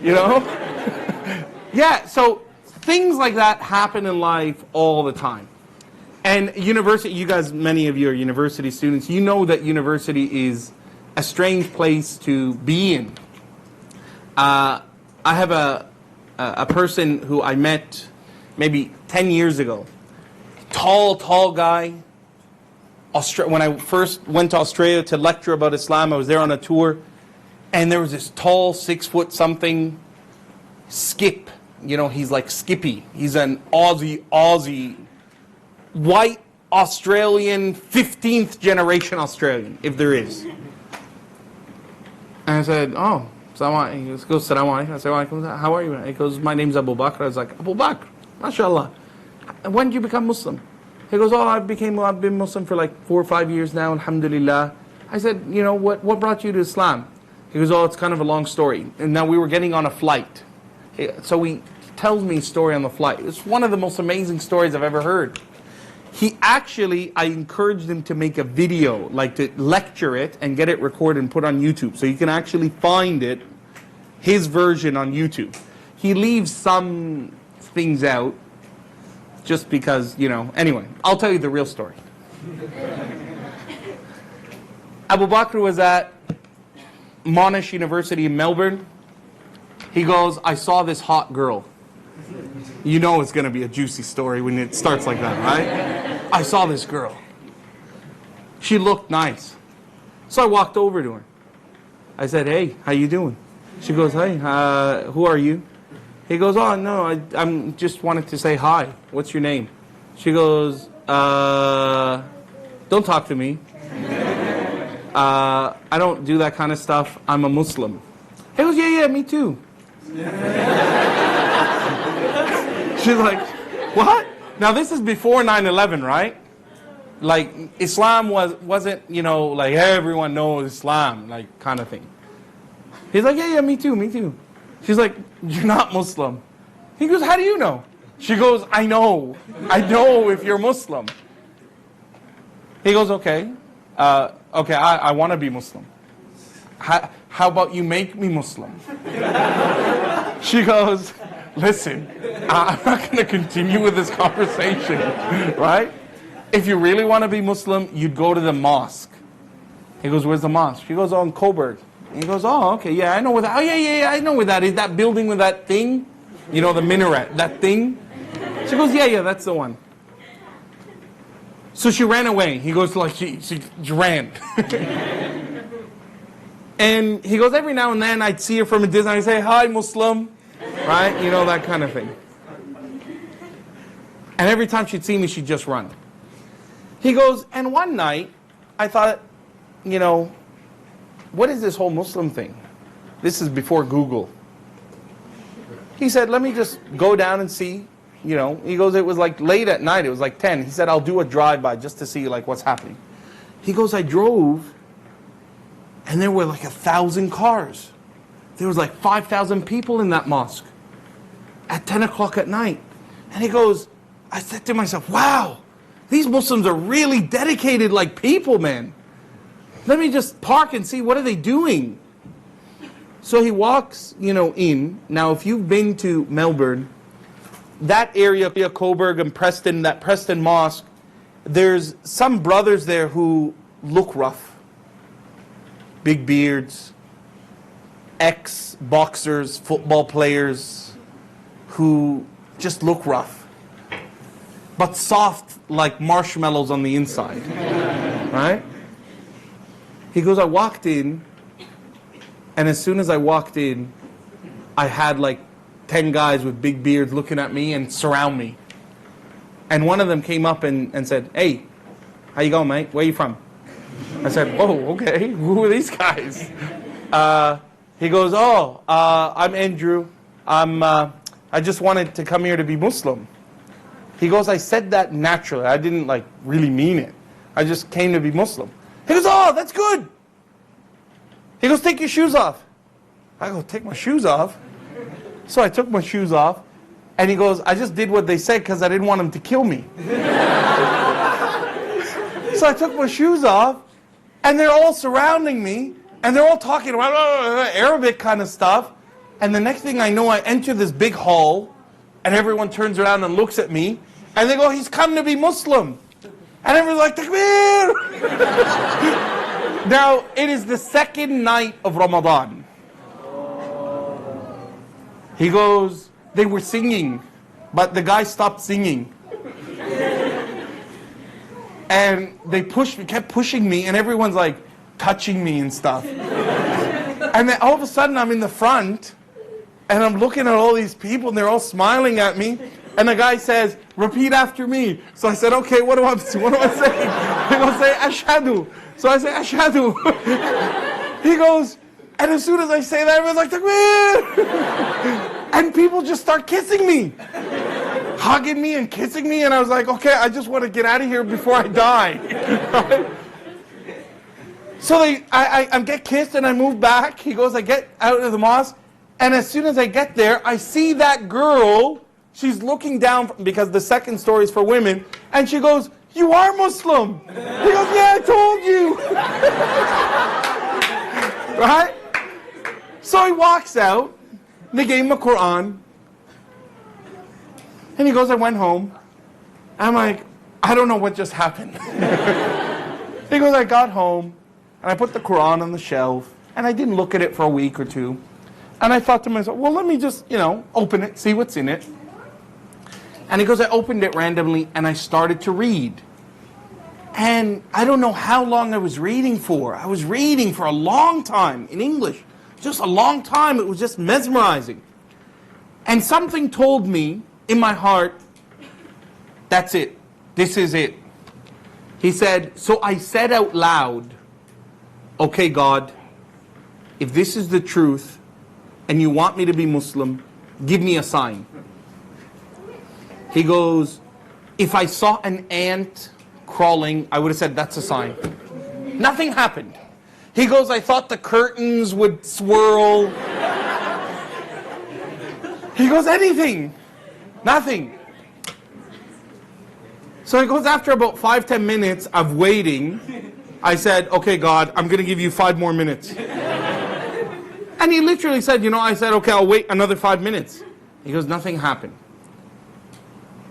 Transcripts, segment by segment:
you know? Yeah, so things like that happen in life all the time. And university, you guys, many of you are university students, you know that university is a strange place to be in. I have a person who I met maybe 10 years ago. Tall guy. When I first went to Australia to lecture about Islam, I was there on a tour, and there was this tall, 6-foot-something Skip. You know, he's like Skippy. He's an Aussie, white Australian, 15th generation Australian, if there is. And I said, oh, he goes, Salaam alaikum. I said, how are you? He goes, my name's Abu Bakr. I was like, Abu Bakr, mashallah. When did you become Muslim? He goes, oh, I've been Muslim for like 4 or 5 years now, alhamdulillah. I said, you know, what brought you to Islam? He goes, oh, it's kind of a long story. And now we were getting on a flight. So he tells me a story on the flight. It's one of the most amazing stories I've ever heard. I encouraged him to make a video, like to lecture it and get it recorded and put on YouTube. So you can actually find it, his version on YouTube. He leaves some things out just because, you know, anyway, I'll tell you the real story. Abu Bakr was at Monash University in Melbourne. He goes, I saw this hot girl. You know it's going to be a juicy story when it starts like that, right? I saw this girl. She looked nice. So I walked over to her. I said, hey, how you doing? She goes, hey, who are you? He goes, oh, no, I'm just wanted to say hi. What's your name? She goes, don't talk to me. I don't do that kind of stuff. I'm a Muslim. He goes, yeah, me too. She's like, what? Now this is before 9/11, right? Like Islam wasn't, you know, like everyone knows Islam, like kind of thing. He's like, yeah, me too. She's like, you're not Muslim. He goes, how do you know? She goes, I know if you're Muslim. He goes, okay, I want to be Muslim. How about you make me Muslim? She goes, listen, I'm not going to continue with this conversation, right? If you really want to be Muslim, you'd go to the mosque. He goes, where's the mosque? She goes, oh, in Coburg. He goes, oh, okay, yeah, I know where that, oh, yeah, I know where that is. That building with that thing, you know, the minaret, that thing. She goes, yeah, that's the one. So she ran away. He goes, like, she ran. And he goes, every now and then I'd see her from a distance, I'd say, hi, Muslim, right? You know, that kind of thing. And every time she'd see me, she'd just run. He goes, and one night, I thought, you know, what is this whole Muslim thing? This is before Google. He said, let me just go down and see, you know. He goes, it was like late at night, it was like 10. He said, I'll do a drive-by just to see like what's happening. He goes, I drove, and there were like 1,000 cars. There was like 5,000 people in that mosque at 10 o'clock at night. And he goes, I said to myself, wow, these Muslims are really dedicated like people, man. Let me just park and see, what are they doing? So he walks, you know, in. Now, if you've been to Melbourne, that area, Coburg and Preston, that Preston Mosque, there's some brothers there who look rough. Big beards, ex-boxers, football players who just look rough, but soft like marshmallows on the inside, right? He goes, I walked in, and as soon as I walked in, I had like 10 guys with big beards looking at me and surround me. And one of them came up and said, hey, how you going, mate? Where you from? I said, whoa, okay, who are these guys? He goes, oh, I'm Andrew. I just wanted to come here to be Muslim. He goes, I said that naturally. I didn't like really mean it. I just came to be Muslim. He goes, oh, that's good. He goes, take your shoes off. I go, take my shoes off? So I took my shoes off, and he goes, I just did what they said because I didn't want him to kill me. So I took my shoes off, and they're all surrounding me, and they're all talking about Arabic kind of stuff. And the next thing I know, I enter this big hall, and everyone turns around and looks at me, and they go, he's come to be Muslim. And everyone's like, Takbir! Now, it is the second night of Ramadan. He goes, they were singing, but the guy stopped singing. And they kept pushing me, and everyone's like touching me and stuff. And then all of a sudden I'm in the front, and I'm looking at all these people, and they're all smiling at me. And the guy says, repeat after me. So I said, okay, what do I saying? He goes, say, Ashhadu. So I say, Ashhadu. He goes, and as soon as I say that, everyone's like, Takbir! And people just start kissing me. Hugging me and kissing me, and I was like, okay, I just want to get out of here before I die. Right? So I get kissed and I move back. He goes, I get out of the mosque, and as soon as I get there, I see that girl. She's looking down, because the second story is for women, and she goes, you are Muslim. He goes, yeah, I told you. Right? So he walks out, they gave him a Quran, and he goes, I went home. I'm like, I don't know what just happened. He goes, I got home, and I put the Quran on the shelf, and I didn't look at it for a week or two. And I thought to myself, well, let me just, open it, see what's in it. And he goes, I opened it randomly, and I started to read. And I don't know how long I was reading for. I was reading for a long time in English. Just a long time. It was just mesmerizing. And something told me in my heart, that's it. This is it. He said, so I said out loud, okay, God, if this is the truth and you want me to be Muslim, give me a sign. He goes, if I saw an ant crawling, I would have said, that's a sign. Nothing happened. He goes, I thought the curtains would swirl. He goes, anything. Nothing. So he goes, after about 5-10 minutes of waiting, I said, okay, God, I'm going to give you 5 more minutes. And he literally said, I said, okay, I'll wait another 5 minutes. He goes, nothing happened.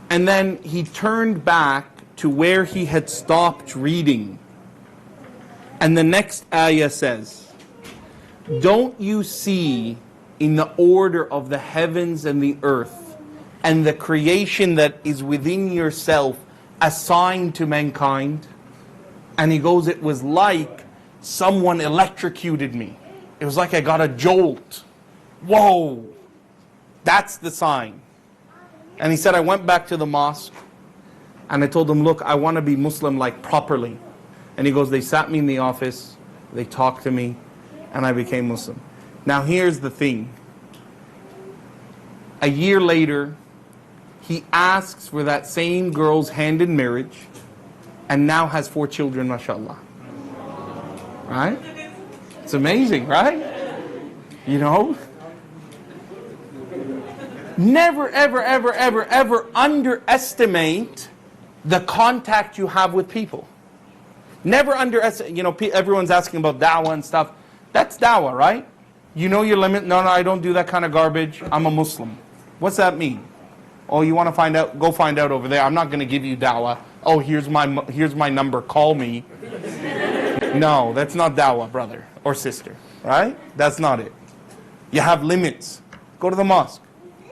And then he turned back to where he had stopped reading. And the next ayah says, don't you see in the order of the heavens and the earth and the creation that is within yourself a sign to mankind? And he goes, it was like someone electrocuted me. It was like I got a jolt. Whoa, that's the sign. And he said, I went back to the mosque and I told them, look, I want to be Muslim like properly. And he goes, they sat me in the office, they talked to me, and I became Muslim. Now here's the thing. A year later, he asks for that same girl's hand in marriage, and now has 4 children, mashallah. Right? It's amazing, right? Never, ever, ever, ever, ever underestimate the contact you have with people. Never underestimate, everyone's asking about dawah and stuff. That's dawah, right? You know your limit. No, I don't do that kind of garbage. I'm a Muslim. What's that mean? Oh, you want to find out? Go find out over there. I'm not going to give you dawah. Oh, here's my number. Call me. No, that's not dawah, brother or sister. Right? That's not it. You have limits. Go to the mosque.